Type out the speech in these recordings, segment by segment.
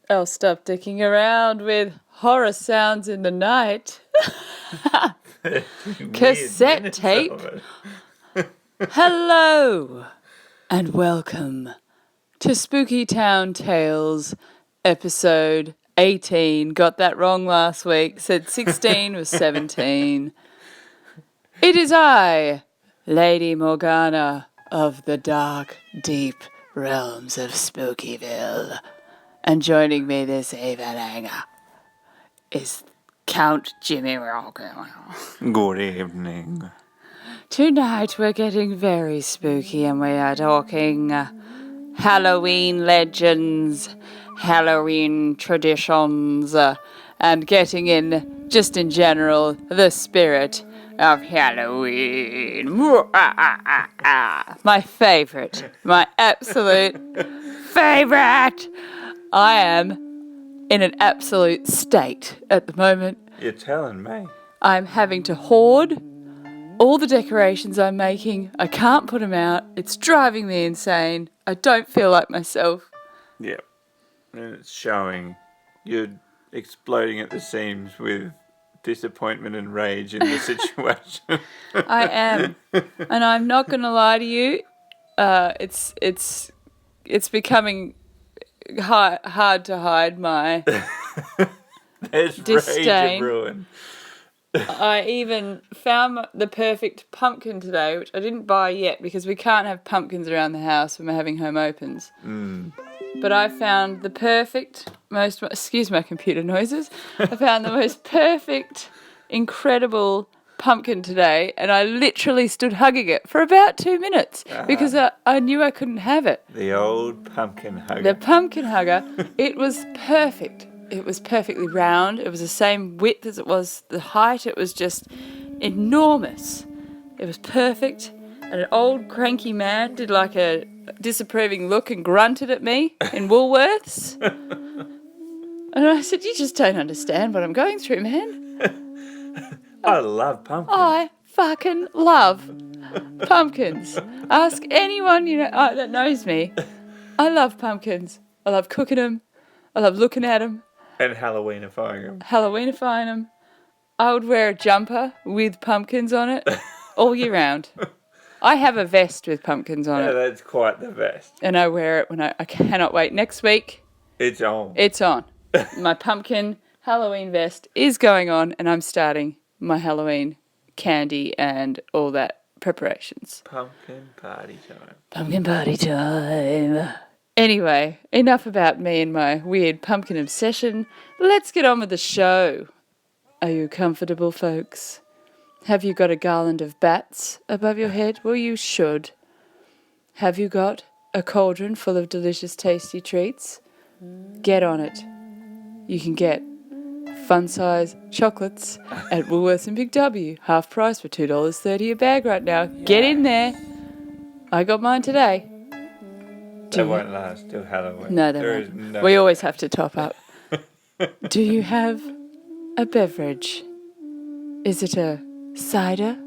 I'll stop dicking around with horror sounds in the night. Cassette tape. Hello and welcome to Spooky Town Tales, episode 18. Got that wrong last week. Said 16 was 17. It is I, Lady Morgana of the dark, deep realms of Spookyville. And joining me this evening is Count Jimmy Rogan. Good evening. Tonight we're getting very spooky and we are talking Halloween legends, Halloween traditions, and getting in, just in general, the spirit of Halloween. My favourite, my absolute favourite. I am in an absolute state at the moment. You're telling me. I'm having to hoard all the decorations I'm making. I can't put them out. It's driving me insane. I don't feel like myself. Yep. And it's showing. You're exploding at the seams with disappointment and rage in the situation. I am. And I'm not going to lie to you. It's becoming hard to hide my There's disdain. Rage and ruin. I even found the perfect pumpkin today, which I didn't buy yet because we can't have pumpkins around the house when we're having home opens. But I found the perfect, excuse my computer noises, I found the most perfect, incredible pumpkin today, and I literally stood hugging it for about 2 minutes because I knew I couldn't have it. The old pumpkin hugger. The pumpkin hugger, it was perfect. It was perfectly round. It was the same width as it was the height. It was just enormous. It was perfect. And an old cranky man did like a disapproving look and grunted at me in Woolworths. And I said, "You just don't understand what I'm going through, man." I love pumpkins. I fucking love pumpkins. Ask anyone that knows me. I love pumpkins. I love cooking them. I love looking at them. And Halloweenifying them. Halloweenifying them. I would wear a jumper with pumpkins on it all year round. I have a vest with pumpkins on it. Yeah, that's quite the best. And I wear it when I cannot wait. Next week. It's on. It's on. My pumpkin Halloween vest is going on and I'm starting my Halloween candy and all that preparations. Pumpkin party time. Pumpkin party time. Anyway, enough about me and my weird pumpkin obsession. Let's get on with the show. Are you comfortable, folks? Have you got a garland of bats above your head? Well, you should. Have you got a cauldron full of delicious, tasty treats? Get on it. You can get fun-size chocolates at Woolworths and Big W. Half price for $2.30 a bag right now. Get in there. I got mine today. They won't last till Halloween. No, they won't. We always have to top up. Do you have a beverage? Is it a cider?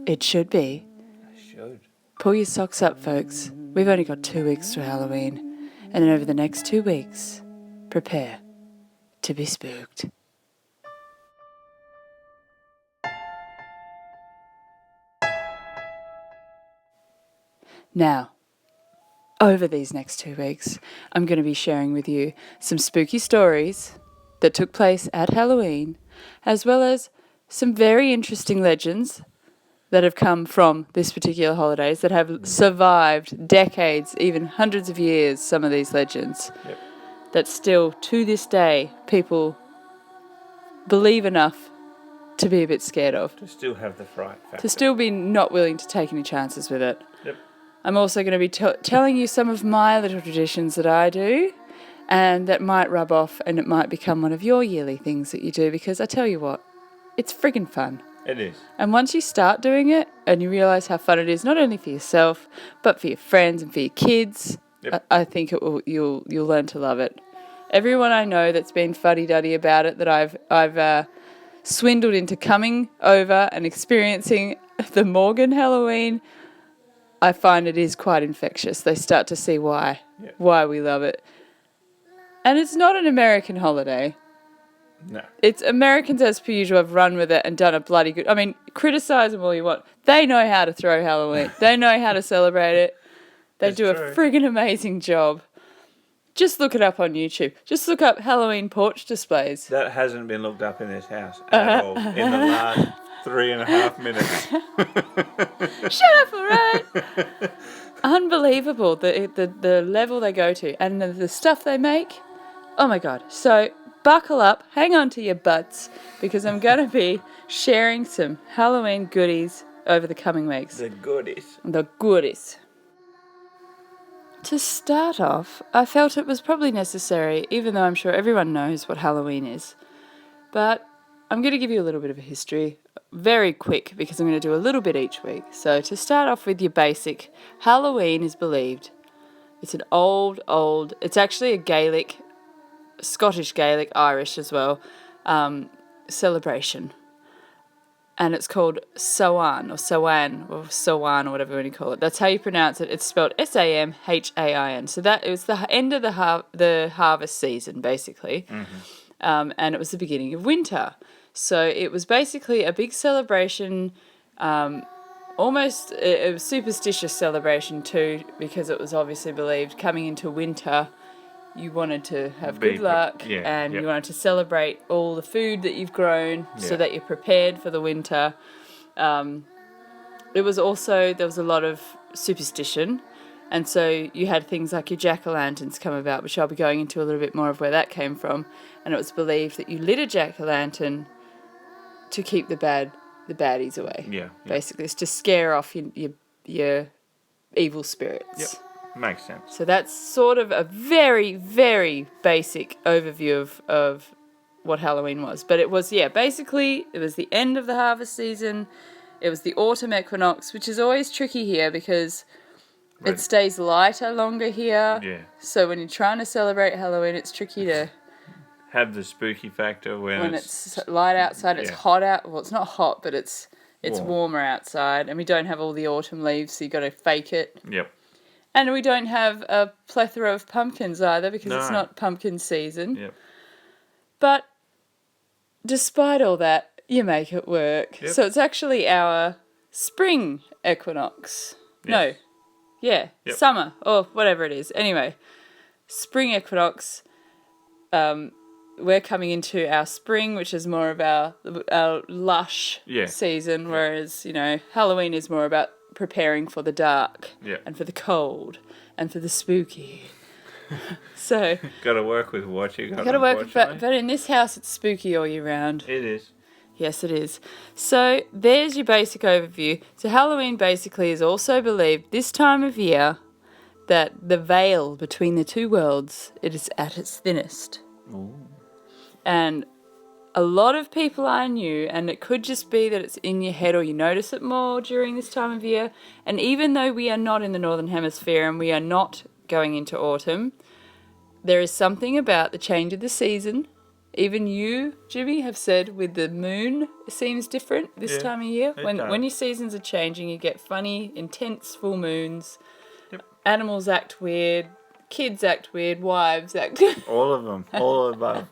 It should be. I should. Pull your socks up, folks. We've only got 2 weeks to Halloween. And then over the next 2 weeks, prepare to be spooked. Now, over these next 2 weeks, I'm going to be sharing with you some spooky stories that took place at Halloween, as well as some very interesting legends that have come from this particular holidays that have survived decades, even hundreds of years, some of these legends, that still, to this day, people believe enough to be a bit scared of. To still have the fright factor. To still be not willing to take any chances with it. Yep. I'm also going to be telling you some of my little traditions that I do, and that might rub off and it might become one of your yearly things that you do, because I tell you what, it's friggin' fun. It is. And once you start doing it and you realise how fun it is, not only for yourself, but for your friends and for your kids, I think you'll learn to love it. Everyone I know that's been fuddy-duddy about it, that I've swindled into coming over and experiencing the Morgan Halloween, I find it is quite infectious. They start to see why we love it. And it's not an American holiday. No. It's Americans, as per usual, have run with it and done a bloody good... I mean, criticise them all you want. They know how to throw Halloween. They know how to celebrate it. They do a friggin' amazing job. Just look it up on YouTube. Just look up Halloween porch displays. That hasn't been looked up in this house at all in the last 3.5 minutes. Shut up, all right? Unbelievable, the level they go to and the stuff they make. Oh, my God. So buckle up, hang on to your butts, because I'm going to be sharing some Halloween goodies over the coming weeks. The goodies. The goodies. To start off, I felt it was probably necessary, even though I'm sure everyone knows what Halloween is. But I'm going to give you a little bit of a history, very quick, because I'm going to do a little bit each week. So to start off with your basic, Halloween is believed. It's an old, it's actually a Gaelic, Scottish Gaelic, Irish as well, celebration. And it's called Samhain, or Samhain, or Samhain, or whatever you call it. That's how you pronounce it. It's spelled Samhain. So that it was the end of the harvest season, basically. Mm-hmm. And it was the beginning of winter. So it was basically a big celebration, almost a superstitious celebration too, because it was obviously believed coming into winter, you wanted to have good luck, you wanted to celebrate all the food that you've grown so that you're prepared for the winter. It was also, there was a lot of superstition, and so you had things like your jack-o'-lanterns come about, which I'll be going into a little bit more of where that came from. And it was believed that you lit a jack-o'-lantern to keep the baddies away. Basically, it's to scare off your evil spirits. Makes sense. So that's sort of a very, very basic overview of what Halloween was. But it was, basically, it was the end of the harvest season. It was the autumn equinox, which is always tricky here because it stays lighter longer here. Yeah. So when you're trying to celebrate Halloween, it's tricky to have the spooky factor when it's light outside. It's hot out. Well, it's not hot, but it's warmer outside, and we don't have all the autumn leaves, so you got to fake it. Yep. And we don't have a plethora of pumpkins either because it's not pumpkin season. Yep. But despite all that, you make it work. Yep. So it's actually our spring equinox. Yes. Summer or whatever it is. Anyway, spring equinox. We're coming into our spring, which is more of our lush season, whereas, Halloween is more about preparing for the dark and for the cold and for the spooky. So got to work with what you got. Got to work, but in this house it's spooky all year round. It is. Yes, it is. So there's your basic overview. So Halloween basically is also believed this time of year that the veil between the two worlds, it is at its thinnest. Ooh. And a lot of people I knew, and it could just be that it's in your head or you notice it more during this time of year, and even though we are not in the Northern Hemisphere and we are not going into autumn, there is something about the change of the season. Even you, Jimmy, have said with the moon it seems different this time of year. When your seasons are changing, you get funny, intense full moons. Yep. Animals act weird, kids act weird, wives act all of them, all above.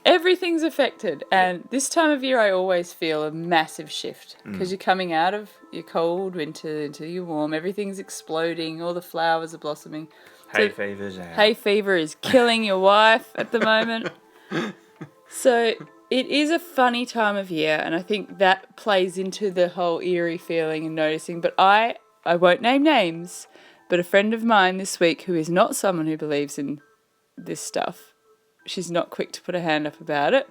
Everything's affected, and this time of year I always feel a massive shift because you're coming out of your cold winter into your warm. Everything's exploding, all the flowers are blossoming. Hay fever's out. Hay fever is killing your wife at the moment. So it is a funny time of year, and I think that plays into the whole eerie feeling and noticing. But I won't name names, but a friend of mine this week who is not someone who believes in this stuff, she's not quick to put her hand up about it,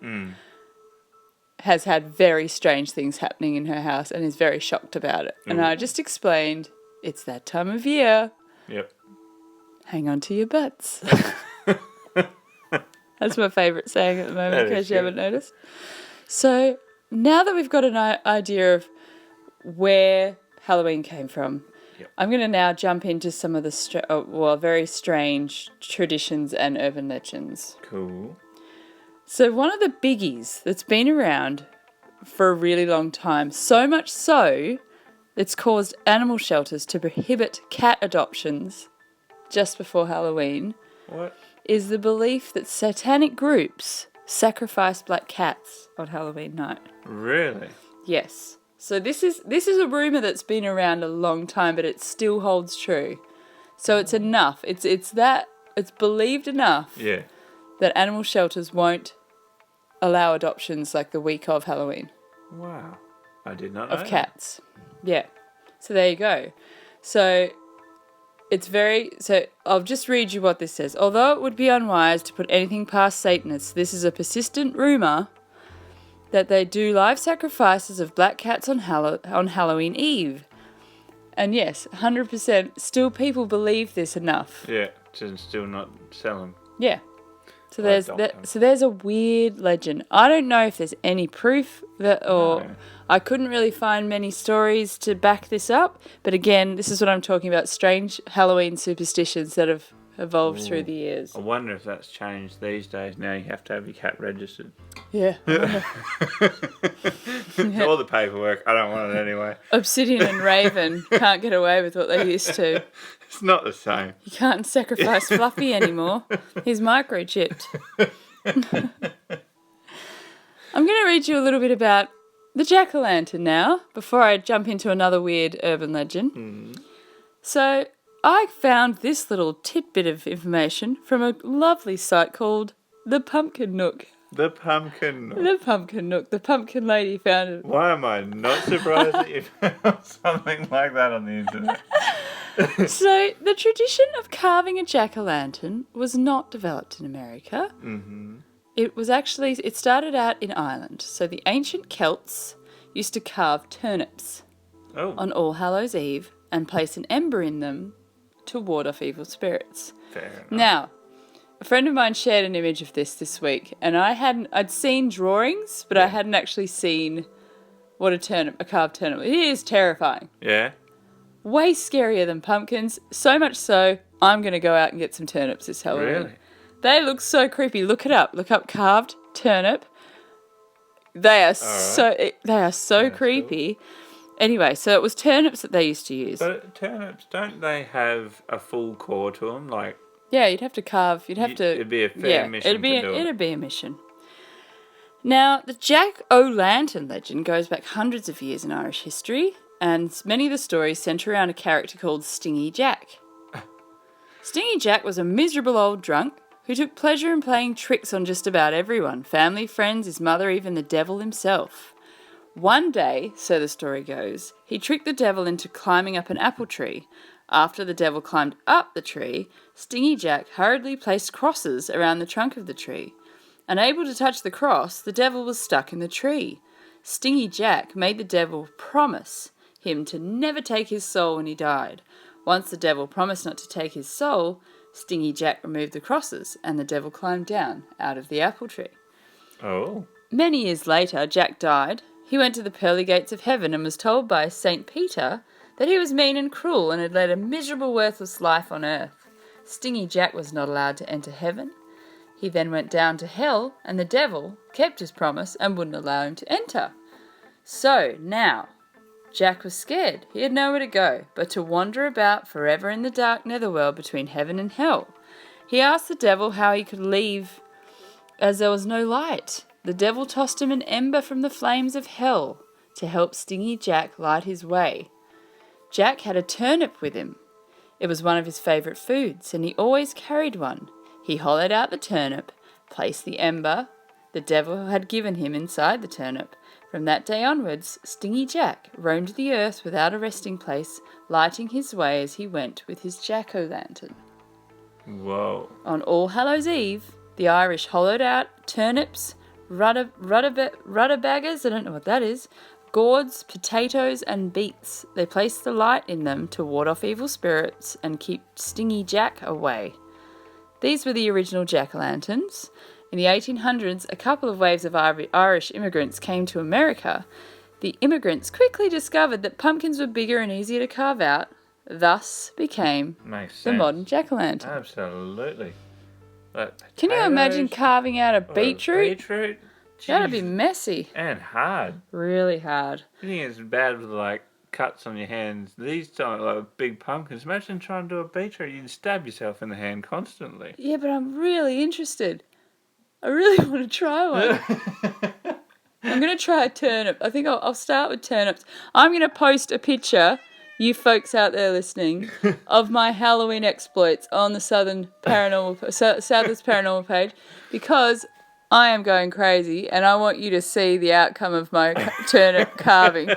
has had very strange things happening in her house and is very shocked about it. And I just explained, it's that time of year. Yep. Hang on to your butts. That's my favourite saying at the moment, in case you haven't noticed. So now that we've got an idea of where Halloween came from, I'm going to now jump into some of the very strange traditions and urban legends. Cool. So one of the biggies that's been around for a really long time, so much so, it's caused animal shelters to prohibit cat adoptions just before Halloween. What? Is the belief that satanic groups sacrifice black cats on Halloween night. Really? Yes. So this is a rumour that's been around a long time, but it still holds true. So it's enough. It's believed enough that animal shelters won't allow adoptions like the week of Halloween. Wow. I did not know of cats. Yeah. So there you go. So I'll just read you what this says. Although it would be unwise to put anything past Satanists, this is a persistent rumour that they do live sacrifices of black cats on Halloween Eve. And yes, 100%, still people believe this enough. Yeah, to still not sell them. Yeah. So there's a weird legend. I don't know if there's any proof I couldn't really find many stories to back this up. But again, this is what I'm talking about, strange Halloween superstitions that have evolved through the years. I wonder if that's changed these days. Now you have to have your cat registered. Yeah. All the paperwork. I don't want it anyway. Obsidian and Raven can't get away with what they used to. It's not the same. You can't sacrifice Fluffy anymore. He's microchipped. I'm going to read you a little bit about the jack-o'-lantern now, before I jump into another weird urban legend. Mm. So I found this little tidbit of information from a lovely site called the Pumpkin Nook. The Pumpkin Nook. The Pumpkin Nook. The Pumpkin Lady found it. Why am I not surprised that you found something like that on the internet? So the tradition of carving a jack-o'-lantern was not developed in America. Mm-hmm. It started out in Ireland. So the ancient Celts used to carve turnips on All Hallows Eve and place an ember in them to ward off evil spirits. Fair enough. Now, a friend of mine shared an image of this week, and I'd seen drawings, but I hadn't actually seen what a carved turnip. It is terrifying. Yeah. Way scarier than pumpkins. So much so, I'm going to go out and get some turnips this Halloween. Really? They look so creepy. Look it up. Look up carved turnip. They are so creepy. Cool. Anyway, so it was turnips that they used to use. But turnips, don't they have a full core to them? Yeah, you'd have to carve. It'd be a fair mission to do it. It'd be a mission. Now, the Jack-o'-lantern legend goes back hundreds of years in Irish history, and many of the stories centre around a character called Stingy Jack. Stingy Jack was a miserable old drunk who took pleasure in playing tricks on just about everyone, family, friends, his mother, even the devil himself. One day, so the story goes, he tricked the devil into climbing up an apple tree. After the devil climbed up the tree, Stingy Jack hurriedly placed crosses around the trunk of the tree. Unable to touch the cross, the devil was stuck in the tree. Stingy Jack made the devil promise him to never take his soul when he died. Once the devil promised not to take his soul, Stingy Jack removed the crosses, and the devil climbed down out of the apple tree. Oh. Many years later, Jack died. He went to the pearly gates of heaven and was told by St. Peter that he was mean and cruel and had led a miserable, worthless life on earth. Stingy Jack was not allowed to enter heaven. He then went down to hell, and the devil kept his promise and wouldn't allow him to enter. So, now, Jack was scared. He had nowhere to go but to wander about forever in the dark netherworld between heaven and hell. He asked the devil how he could leave as there was no light. The devil tossed him an ember from the flames of hell to help Stingy Jack light his way. Jack had a turnip with him. It was one of his favourite foods, and he always carried one. He hollowed out the turnip, placed the ember the devil had given him inside the turnip. From that day onwards, Stingy Jack roamed the earth without a resting place, lighting his way as he went with his jack-o'-lantern. Whoa. On All Hallows Eve, the Irish hollowed out turnips, rutabagas, I don't know what that is, gourds, potatoes, and beets. They placed the light in them to ward off evil spirits and keep Stingy Jack away. These were the original jack-o'-lanterns. In the 1800s, a couple of waves of Irish immigrants came to America. The immigrants quickly discovered that pumpkins were bigger and easier to carve out, thus became the modern jack-o'-lantern. Absolutely. Can you imagine carving out a beetroot? Beetroot? That'd be messy. And hard. Really hard. You think it's bad with like cuts on your hands? These don't like big pumpkins. Imagine trying to do a beetroot. You'd stab yourself in the hand constantly. Yeah, but I'm really interested. I really want to try one. I'm going to try a turnip. I think I'll start with turnips. I'm going to post a picture, you folks out there listening, of my Halloween exploits on the Southwest Paranormal page, because I am going crazy and I want you to see the outcome of my turnip carving.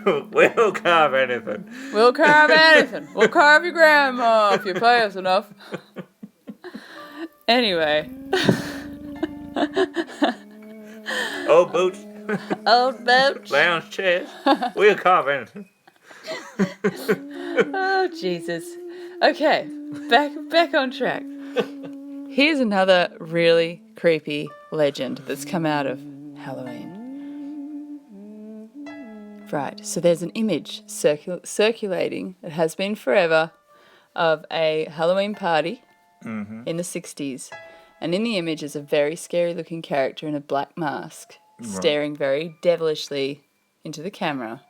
We'll carve anything. We'll carve anything. We'll carve your grandma if you pay us enough. Anyway. Old boots. Old boots. Lounge chairs. We'll carve anything. Oh, Jesus. Okay, back on track. Here's another really creepy legend that's come out of Halloween. Right, so there's an image circulating that has been forever of a Halloween party in the 60s. And in the image is a very scary-looking character in a black mask, staring very devilishly into the camera.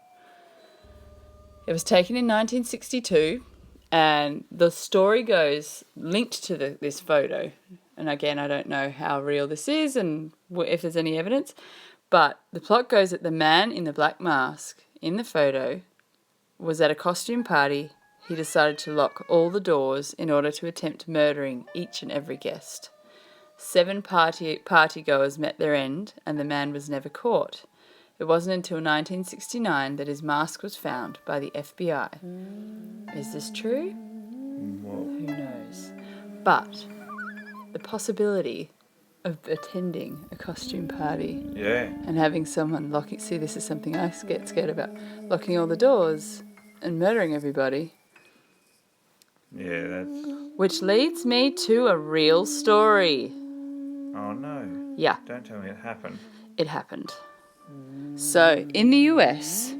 It was taken in 1962, and the story goes, linked to this photo, and again, I don't know how real this is and if there's any evidence, but the plot goes that the man in the black mask in the photo was at a costume party. He decided to lock all the doors in order to attempt murdering each and every guest. 7 partygoers met their end, and the man was never caught. It wasn't until 1969 that his mask was found by the FBI. Is this true? Whoa. Who knows? But the possibility of attending a costume party and having someone locking... See, this is something I get scared about. Locking all the doors and murdering everybody. Yeah, that's... Which leads me to a real story. Oh, no. Yeah. Don't tell me it happened. It happened. So, in the US,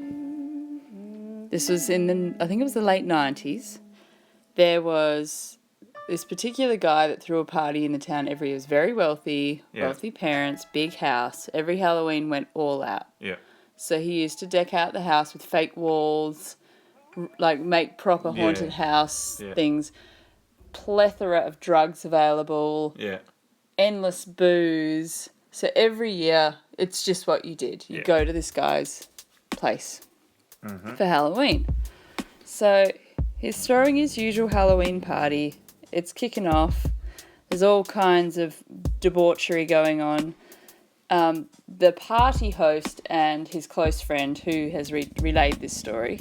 this was I think it was the late 90s, there was this particular guy that threw a party in the town every year. He was very wealthy, wealthy parents, big house. Every Halloween went all out. Yeah. So he used to deck out the house with fake walls, like make proper haunted house things, plethora of drugs available, endless booze. So every year, it's just what you did. You go to this guy's place for Halloween. So he's throwing his usual Halloween party. It's kicking off. There's all kinds of debauchery going on. The party host and his close friend, who has relayed this story,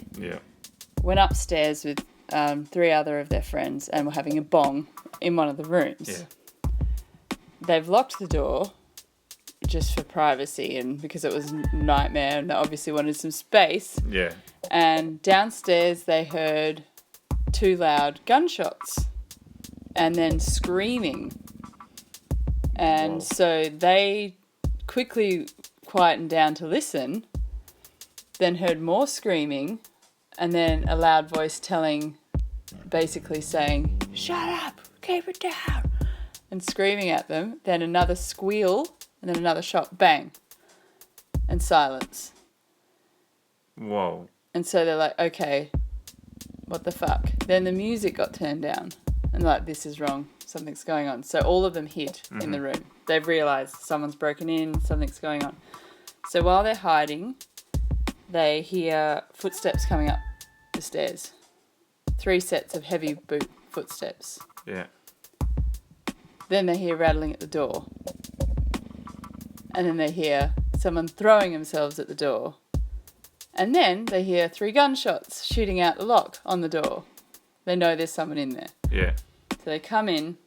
went upstairs with 3 other of their friends and were having a bong in one of the rooms. Yeah. They've locked the door just for privacy and because it was a nightmare and they obviously wanted some space. Yeah. And downstairs they heard 2 loud gunshots and then screaming. And so they quickly quietened down to listen, then heard more screaming, and then a loud voice basically saying, "Shut up, keep it down," and screaming at them. Then another squeal, and then another shot, bang, and silence. Whoa. And so they're like, okay, what the fuck? Then the music got turned down, and like, this is wrong, something's going on. So all of them hid in the room. They've realised someone's broken in, something's going on. So while they're hiding, they hear footsteps coming up the stairs. 3 sets of heavy boot footsteps. Yeah. Then they hear rattling at the door. and then they hear someone throwing themselves at the door. And then they hear 3 gunshots shooting out the lock on the door. They know there's someone in there. Yeah. So they come in.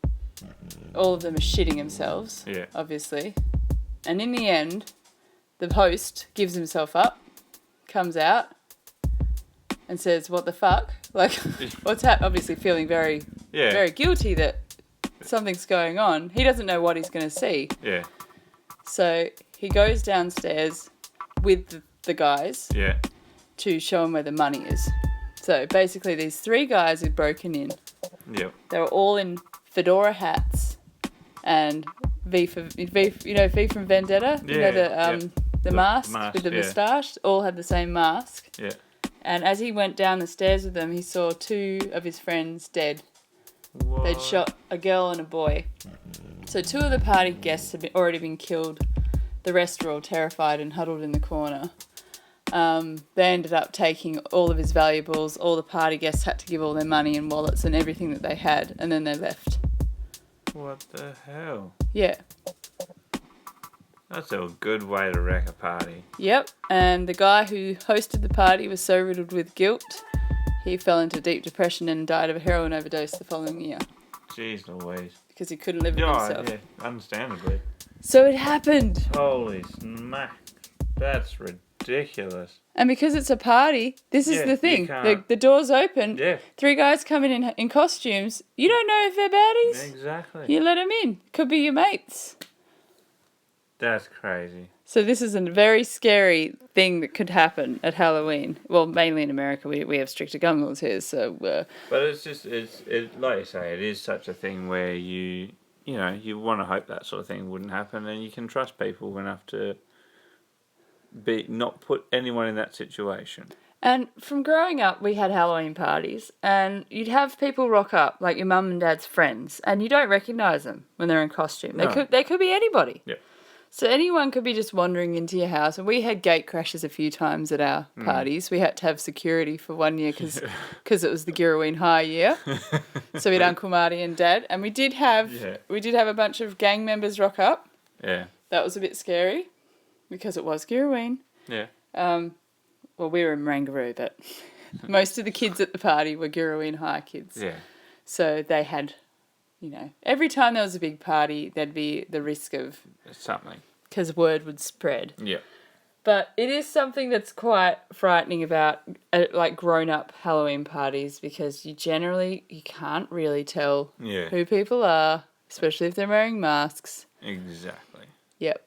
All of them are shitting themselves, obviously. And in the end, the host gives himself up, comes out, and says, "What the fuck?" Like, what's happened? Obviously feeling very guilty that something's going on. He doesn't know what he's going to see. Yeah. So he goes downstairs with the guys to show them where the money is. So basically these 3 guys had broken in. Yep. They were all in fedora hats and V from Vendetta? The mask with the moustache, all had the same mask. Yeah. And as he went down the stairs with them, he saw 2 of his friends dead. What? They'd shot a girl and a boy. So 2 of the party guests had already been killed. The rest were all terrified and huddled in the corner. They ended up taking all of his valuables. All the party guests had to give all their money and wallets and everything that they had, and then they left. What the hell? Yeah. That's a good way to wreck a party. Yep, and the guy who hosted the party was so riddled with guilt, he fell into deep depression and died of a heroin overdose the following year. Jeez Louise. Because he couldn't live with himself. Yeah, understandably. So it happened. Holy smack. That's ridiculous. And because it's a party, this is the thing. The door's open. Yeah. 3 guys coming in costumes. You don't know if they're baddies. Exactly. You let them in. Could be your mates. That's crazy. So this is a very scary thing that could happen at Halloween. Well, mainly in America, we have stricter gun laws here, so... But it's just, like you say, it is such a thing where you want to hope that sort of thing wouldn't happen, and you can trust people enough to not put anyone in that situation. And from growing up, we had Halloween parties, and you'd have people rock up, like your mum and dad's friends, and you don't recognise them when they're in costume. No. They could be anybody. Yeah. So anyone could be just wandering into your house. And we had gate crashes a few times at our parties. We had to have security for 1 year because it was the Girraween High year. So we had Uncle Marty and Dad. And we did have a bunch of gang members rock up. Yeah. That was a bit scary because it was Girraween. Yeah. Well, we were in Marangaroo, but most of the kids at the party were Girraween High kids. Yeah. So they had... every time there was a big party, there'd be the risk of... something. Because word would spread. Yeah. But it is something that's quite frightening about, grown-up Halloween parties because you can't really tell who people are, especially if they're wearing masks. Exactly. Yep.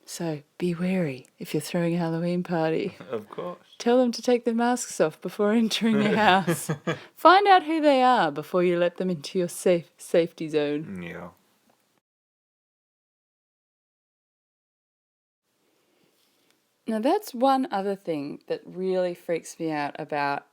So be wary if you're throwing a Halloween party. Of course. Tell them to take their masks off before entering your house. Find out who they are before you let them into your safety zone. Yeah. Now that's one other thing that really freaks me out about,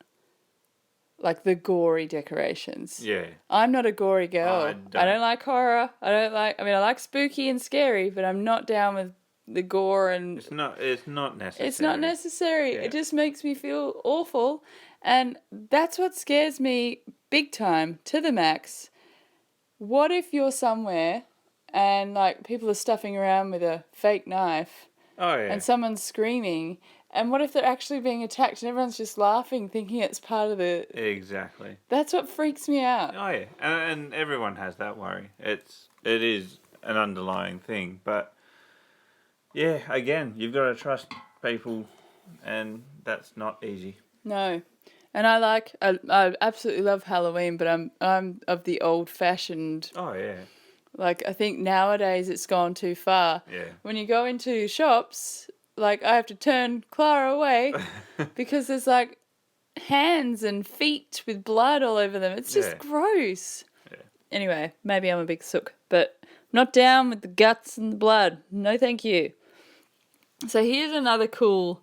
the gory decorations. Yeah. I'm not a gory girl. I don't like horror. I like spooky and scary, but I'm not down with the gore and... It's not necessary. It's not necessary. Yeah. It just makes me feel awful. And that's what scares me big time, to the max. What if you're somewhere and, people are stuffing around with a fake knife... Oh, yeah. And someone's screaming. And what if they're actually being attacked and everyone's just laughing, thinking it's part of the... Exactly. That's what freaks me out. Oh, yeah. And everyone has that worry. It is an underlying thing. But, yeah, again, you've got to trust people, and that's not easy. No. And I absolutely love Halloween, but I'm of the old-fashioned... Oh, yeah. I think nowadays it's gone too far. Yeah. When you go into shops, I have to turn Clara away because there's, hands and feet with blood all over them. It's just gross. Yeah. Anyway, maybe I'm a big sook, but not down with the guts and the blood. No, thank you. So here's another cool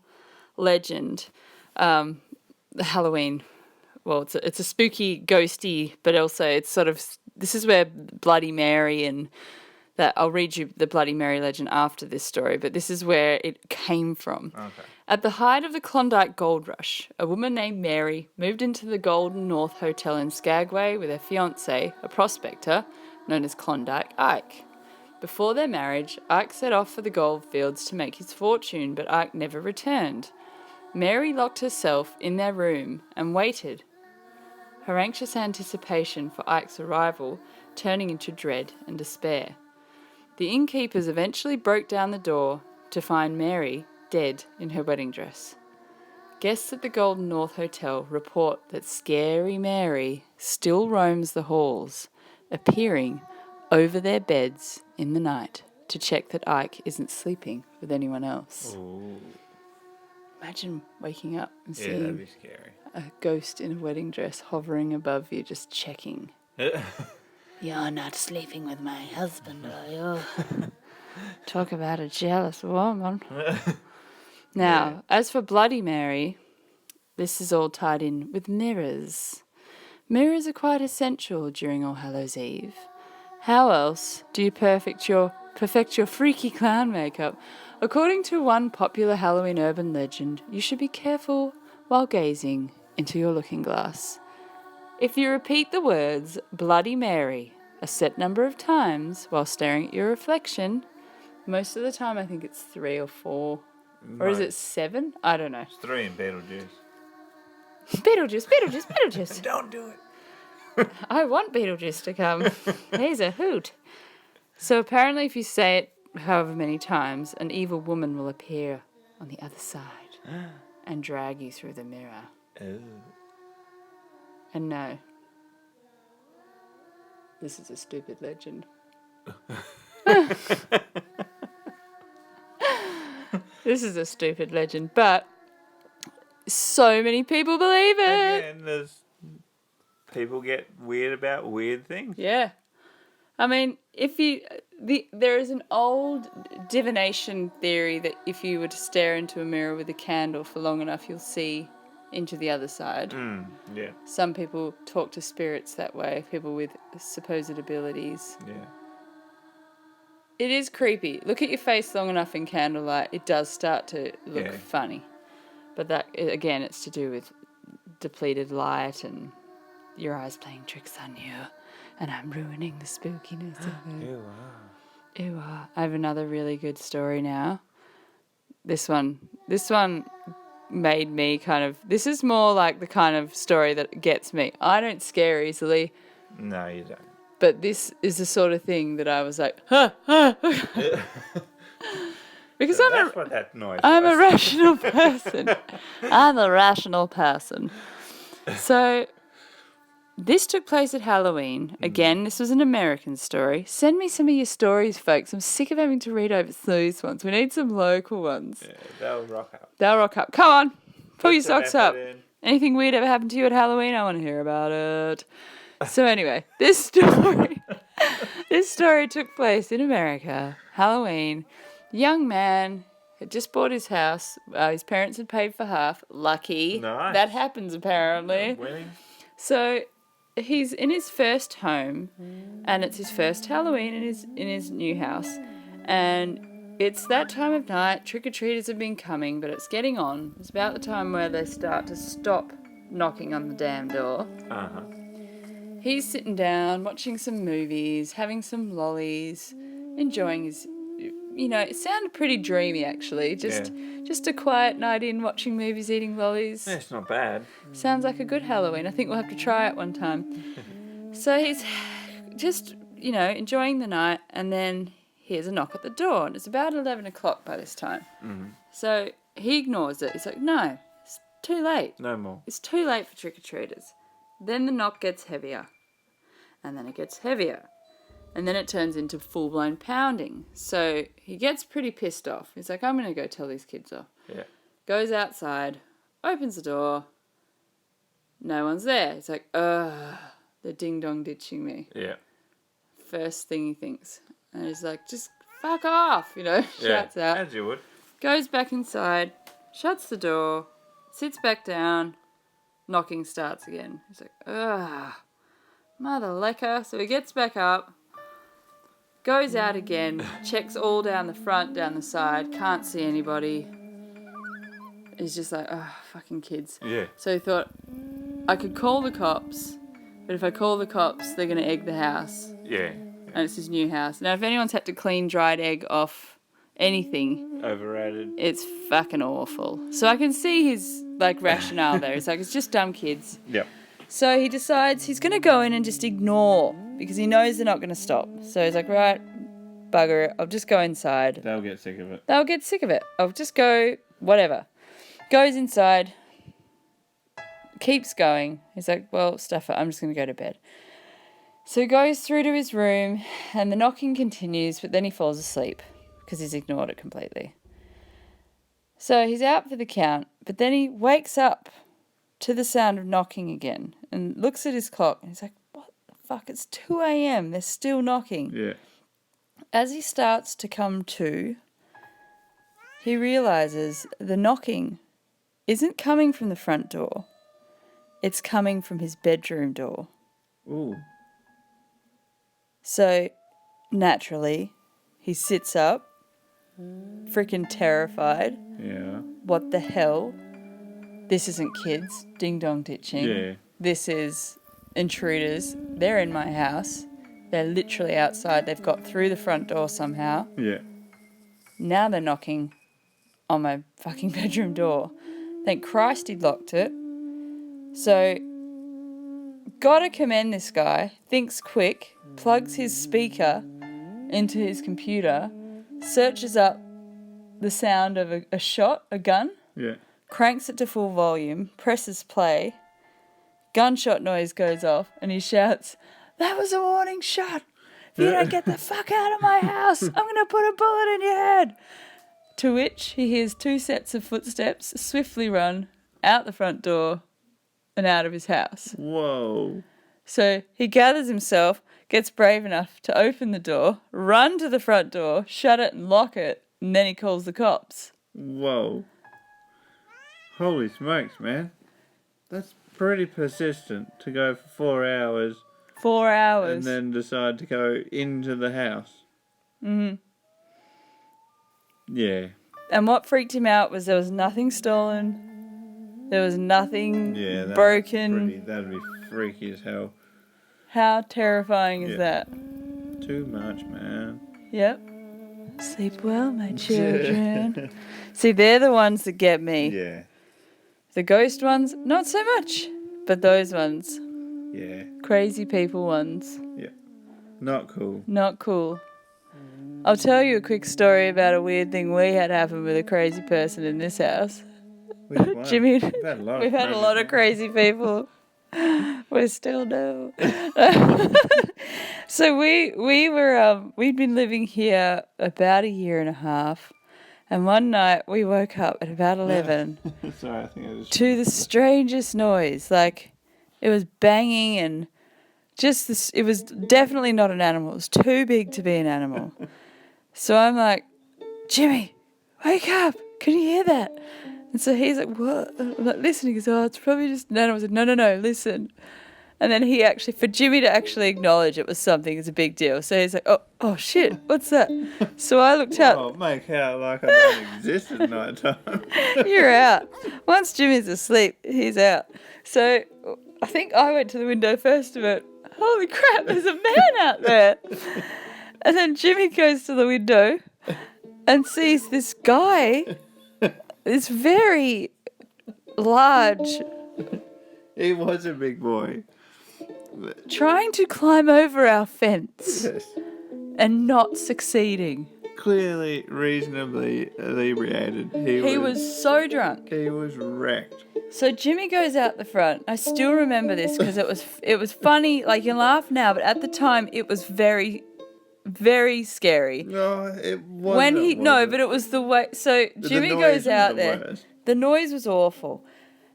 legend. The Halloween. Well, it's a spooky, ghosty, but also it's sort of... This is where Bloody Mary and that... I'll read you the Bloody Mary legend after this story, but this is where it came from. Okay. At the height of the Klondike Gold Rush, a woman named Mary moved into the Golden North Hotel in Skagway with her fiancé, a prospector known as Klondike Ike. Before their marriage, Ike set off for the goldfields to make his fortune, but Ike never returned. Mary locked herself in their room and waited, her anxious anticipation for Ike's arrival turning into dread and despair. The innkeepers eventually broke down the door to find Mary dead in her wedding dress. Guests at the Golden North Hotel report that Scary Mary still roams the halls, appearing over their beds in the night to check that Ike isn't sleeping with anyone else. Ooh. Imagine waking up and Yeah, that'd seeing be scary. a ghost in a wedding dress hovering above you, just checking. You're not sleeping with my husband, are you? Talk about a jealous woman. Now, as for Bloody Mary, this is all tied in with mirrors. Mirrors are quite essential during All Hallows Eve. How else do you perfect your freaky clown makeup? According to one popular Halloween urban legend, you should be careful while gazing into your looking glass. If you repeat the words Bloody Mary a set number of times while staring at your reflection, most of the time I think it's 3 or 4. Or is it 7? I don't know. It's 3 in Beetlejuice. Beetlejuice. Don't do it. I want Beetlejuice to come. He's a hoot. So apparently if you say it however many times, an evil woman will appear on the other side and drag you through the mirror. Oh. And no, this is a stupid legend. This is a stupid legend, but so many people believe it. And there's people get weird about weird things. Yeah. I mean, there is an old divination theory that if you were to stare into a mirror with a candle for long enough, you'll see into the other side. Yeah. Some people talk to spirits that way, people with supposed abilities. Yeah. It is creepy. Look at your face long enough in candlelight, it does start to look funny. But that, again, it's to do with depleted light and your eyes playing tricks on you. And I'm ruining the spookiness of it. Ew. I have another really good story now. This one made me this is more like the kind of story that gets me. I don't scare easily. No, you don't. But this is the sort of thing that I was like, because That's what that noise I'm was. a rational person. I'm a rational person. So this took place at Halloween. Again, this was an American story. Send me some of your stories, folks. I'm sick of having to read overseas ones. We need some local ones. Yeah, they'll rock up. They'll rock up. Come on. Pull your some socks up. effort in. Anything weird ever happened to you at Halloween? I want to hear about it. So anyway, this story took place in America. Halloween. Young man had just bought his house. His parents had paid for half. Lucky. Nice. That happens apparently. Winning. So he's in his first home, and it's his first Halloween in his new house, and it's that time of night. Trick-or-treaters have been coming, but it's getting on. It's about the time where they start to stop knocking on the damn door. Uh-huh. He's sitting down, watching some movies, having some lollies, enjoying his... it sounded pretty dreamy, actually. Just a quiet night in, watching movies, eating lollies. Yeah, it's not bad. Sounds like a good Halloween. I think we'll have to try it one time. So he's just, enjoying the night, and then hears a knock at the door, and it's about 11 o'clock by this time. Mm-hmm. So he ignores it. He's like, no, it's too late. No more. It's too late for trick-or-treaters. Then the knock gets heavier, and then it gets heavier. And then it turns into full-blown pounding. So he gets pretty pissed off. He's like, I'm going to go tell these kids off. Yeah. Goes outside, opens the door. No one's there. He's like, ugh, the ding-dong ditching me. Yeah. First thing he thinks. And he's like, just fuck off, shouts out. As you would. Goes back inside, shuts the door, sits back down, knocking starts again. He's like, ugh, mother lecker. So he gets back up. Goes out again, checks all down the front, down the side, can't see anybody. He's just like, oh, fucking kids. Yeah. So he thought, I could call the cops, but if I call the cops, they're going to egg the house. Yeah. and it's his new house. Now, if anyone's had to clean dried egg off anything, Overrated. it's fucking awful. So I can see his, rationale there. It's like, it's just dumb kids. Yep. So he decides he's going to go in and just ignore because he knows they're not going to stop. So he's like, right, bugger it. I'll just go inside. They'll get sick of it. They'll get sick of it. I'll just go, whatever. Goes inside. Keeps going. He's like, well, stuff it. I'm just going to go to bed. So he goes through to his room and the knocking continues, but then he falls asleep because he's ignored it completely. So he's out for the count, but then he wakes up to the sound of knocking again and looks at his clock and he's like, what the fuck? It's 2 a.m. They're still knocking. Yeah. As he starts to come to, he realizes the knocking isn't coming from the front door. It's coming from his bedroom door. Ooh. So, naturally, he sits up, freaking terrified. Yeah. What the hell? This isn't kids ding-dong ditching. Yeah. This is intruders. They're in my house. They're literally outside. They've got through the front door somehow. Yeah. Now they're knocking on my fucking bedroom door. Thank Christ he locked it. So, gotta commend this guy. Thinks quick, plugs his speaker into his computer, searches up the sound of a shot, a gun, Yeah. cranks it to full volume, presses play, gunshot noise goes off, and he shouts, "That was a warning shot. If you don't get the fuck out of my house, I'm going to put a bullet in your head." To which he hears 2 sets of footsteps swiftly run out the front door and out of his house. Whoa. So he gathers himself, gets brave enough to open the door, run to the front door, shut it and lock it, and then he calls the cops. Whoa. Holy smokes, man. That's pretty persistent to go for 4 hours 4 hours. and then decide to go into the house. Mm-hmm. Yeah. And what freaked him out was there was nothing stolen. There was nothing broken. That'd be freaky as hell. How terrifying is that? Too much, man. Yep. Sleep well, my children. See, they're the ones that get me. Yeah. The ghost ones, not so much. But those ones, Yeah. crazy people ones, Yeah. Not cool. not cool. I'll tell you a quick story about a weird thing we had happen with a crazy person in this house. Which one? Jimmy, We've had a lot of crazy people. We still do. So we'd been living here about 1.5 years, and one night we woke up at about 11 Sorry, I think I just... to the strangest noise. Like, it was banging and just this. It was definitely not an animal. It was too big to be an animal. So I'm like, Jimmy, wake up! Can you hear that? And so he's like, what? I'm like, listen. He goes, oh, it's probably just an animal. I said, no, listen. And then for Jimmy to actually acknowledge it was something is a big deal. So he's like, oh shit, what's that? So I looked up. Oh, make out like I don't exist at night time. You're out. Once Jimmy's asleep, he's out. So I think I went to the window first and went, holy crap, there's a man out there. And then Jimmy goes to the window and sees this guy, this very large, He was a big boy. trying to climb over our fence Yes. and not succeeding. Clearly, reasonably inebriated. He was so drunk. He was wrecked. So Jimmy goes out the front. I still remember this because it was funny. Like, you laugh now, but at the time it was very, very scary. No, it wasn't. But it was the way. So Jimmy goes out there. The noise was awful,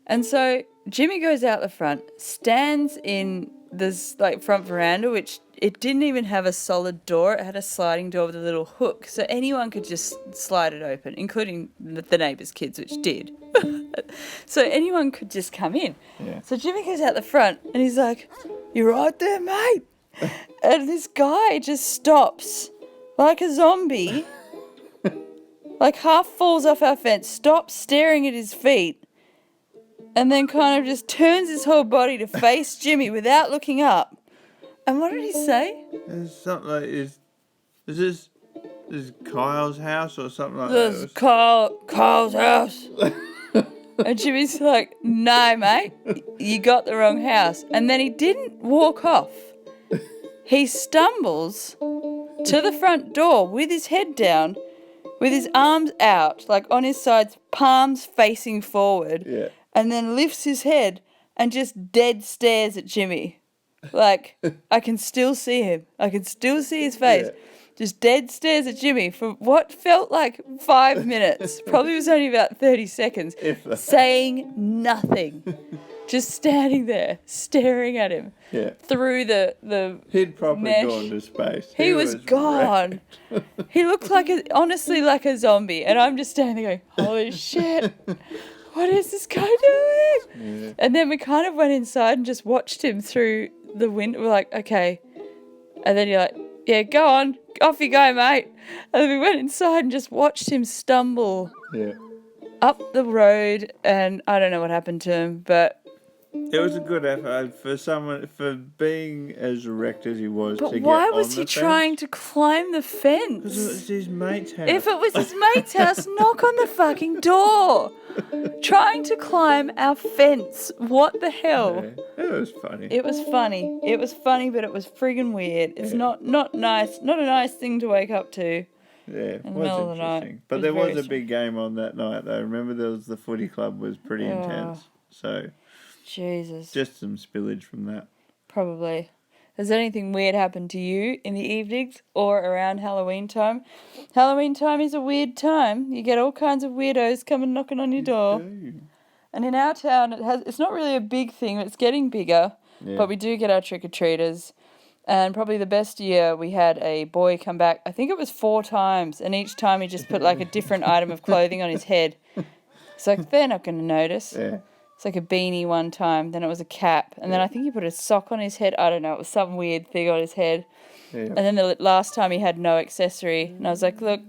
and so Jimmy goes out the front, stands in this front veranda, which it didn't even have a solid door. It had a sliding door with a little hook, so anyone could just slide it open, including the neighbours' kids, which did. So anyone could just come in. Yeah. So Jimmy goes out the front, and he's like, "You right there, mate?" And this guy just stops like a zombie, like half falls off our fence, stops staring at his feet, and then kind of just turns his whole body to face Jimmy without looking up, And what did he say? It's something like, is this Kyle's house or something like This is that? Carl's house. And Jimmy's like, no, mate, you got the wrong house. And then he didn't walk off. He stumbles to the front door with his head down, with his arms out, like on his sides, palms facing forward. Yeah. And then lifts his head and just dead stares at Jimmy. Like, I can still see him. I can still see his face. Yeah. Just dead stares at Jimmy for what felt like 5 minutes. Probably was only about 30 seconds. Saying nothing. Just standing there, staring at him. Yeah. Through the He'd probably mesh. gone to space. He was gone. He looked honestly like a zombie. And I'm just standing there going, holy shit. What is this guy doing? Yeah. And then we kind of went inside and just watched him through the window. We're like, okay. And then you're like, yeah, go on. Off you go, mate. And then we went inside and just watched him stumble up the road. And I don't know what happened to him, but... It was a good effort for being as erect as he was. But to why get was on he the trying to climb the fence? Because it was his mate's house. If it was his mate's house, knock on the fucking door. Trying to climb our fence. What the hell? Yeah, it was funny. It was funny. It was funny, but it was friggin' weird. It's not nice. Not a nice thing to wake up to. Yeah, it in the was middle of the night. interesting. But It there was was very a big game on that night, though. Remember, the footy club was pretty intense. So, Jesus. just some spillage from that. Probably. Has anything weird happened to you in the evenings or around Halloween time? Halloween time is a weird time. You get all kinds of weirdos coming knocking on your door. And in our town, it's not really a big thing. It's getting bigger. Yeah. But we do get our trick-or-treaters. And probably the best year, we had a boy come back. I think it was 4 times. And each time he just put like a different item of clothing on his head. It's like, they're not going to notice. Yeah. It's like a beanie one time. Then it was a cap. And then I think he put a sock on his head. I don't know. It was some weird thing on his head. Yeah. And then the last time he had no accessory. And I was like, look,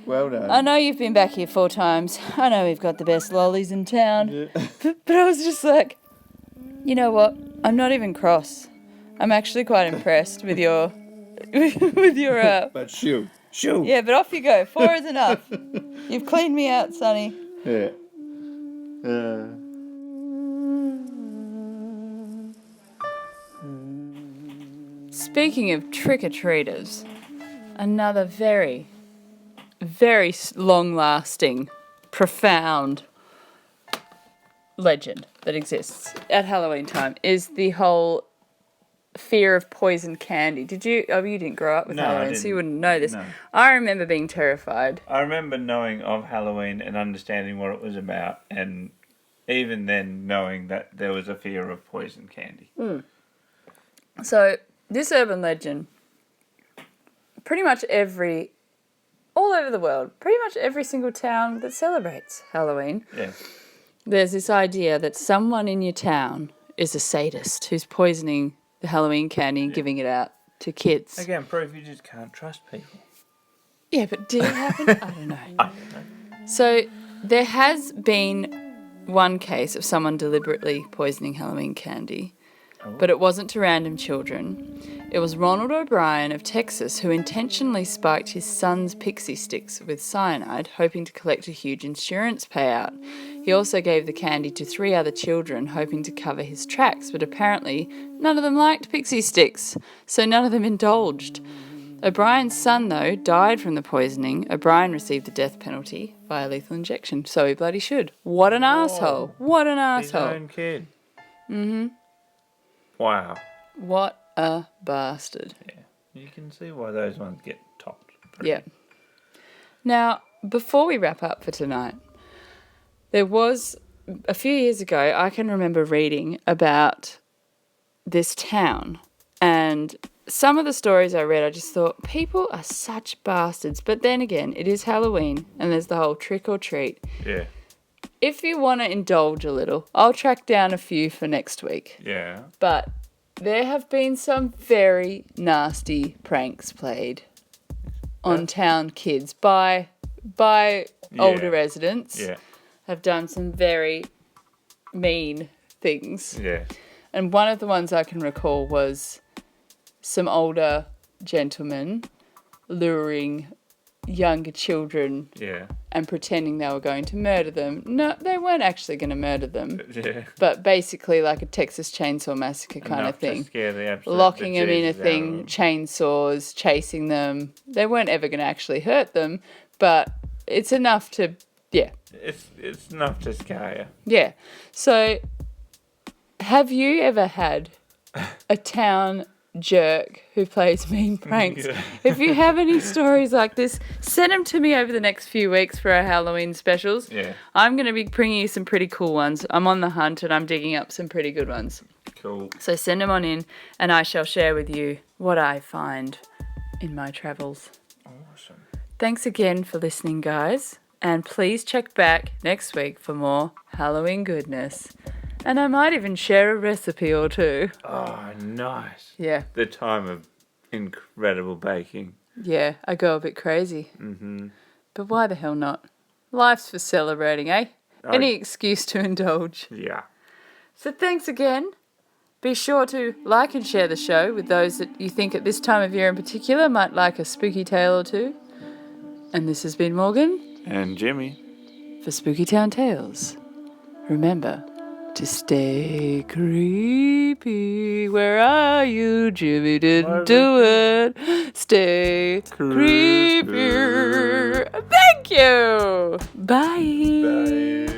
Well done. I know you've been back here 4 times. I know we've got the best lollies in town. Yeah. But I was just like, you know what? I'm not even cross. I'm actually quite impressed with your... with your... But shoo. Yeah, but off you go. 4 is enough. You've cleaned me out, Sonny. Yeah. Speaking of trick-or-treaters, another very, very long-lasting, profound legend that exists at Halloween time is the whole fear of poison candy. Did you... Oh, you didn't grow up with No, I Halloween, so you didn't. wouldn't know this. No. I remember being terrified. I remember knowing of Halloween and understanding what it was about, and even then knowing that there was a fear of poison candy. So, this urban legend, pretty much all over the world, pretty much every single town that celebrates Halloween, Yeah. there's this idea that someone in your town is a sadist who's poisoning the Halloween candy and giving it out to kids. Again, proof you just can't trust people. Yeah, but did it happen? I don't know. So, there has been one case of someone deliberately poisoning Halloween candy. But it wasn't to random children. It was Ronald O'Brien of Texas who intentionally spiked his son's pixie sticks with cyanide, hoping to collect a huge insurance payout. He also gave the candy to 3 other children, hoping to cover his tracks, but apparently none of them liked pixie sticks, so none of them indulged. O'Brien's son, though, died from the poisoning. O'Brien received the death penalty via lethal injection, so he bloody should. What an asshole. What an asshole. His own kid. Mm-hmm. Wow. What a bastard. Yeah. You can see why those ones get topped. Yeah. Now, before we wrap up for tonight, there was, a few years ago, I can remember reading about this town, and some of the stories I read, I just thought, people are such bastards. But then again, it is Halloween, and there's the whole trick or treat. Yeah. If you want to indulge a little, I'll track down a few for next week. Yeah. But there have been some very nasty pranks played on town kids by older residents. Yeah. Have done some very mean things. Yeah. And one of the ones I can recall was some older gentlemen luring younger children Yeah. and pretending they were going to murder them. No, they weren't actually going to murder them. Yeah. But basically like a Texas Chainsaw Massacre kind Enough of thing. to scare the absolute Locking them in a bejesus out thing, of chainsaws, chasing them. They weren't ever going to actually hurt them, but it's enough to, yeah. them. It's enough to scare Yeah. So, have you ever had a town jerk who plays mean pranks? Yeah. If you have any stories like this, send them to me over the next few weeks for our Halloween specials. you. Yeah. I'm going to be bringing you some pretty cool ones. I'm on the hunt and I'm digging up some pretty good ones. Cool. So send them on in and I shall share with you what I find in my travels. Awesome. Thanks again for listening, guys. And please check back next week for more Halloween goodness. And I might even share a recipe or two. Oh, nice. Yeah, The time of incredible baking. yeah, I go a bit crazy. Mm-hmm. But why the hell not? Life's for celebrating, eh? Any excuse to indulge. Yeah. So thanks again. Be sure to like and share the show with those that you think at this time of year in particular might like a spooky tale or two. And this has been Morgan And Jimmy. for Spooky Town Tales. Remember to stay creepy. Where are you? Jimmy didn't do it. Stay creepy. Thank you. Bye. Bye.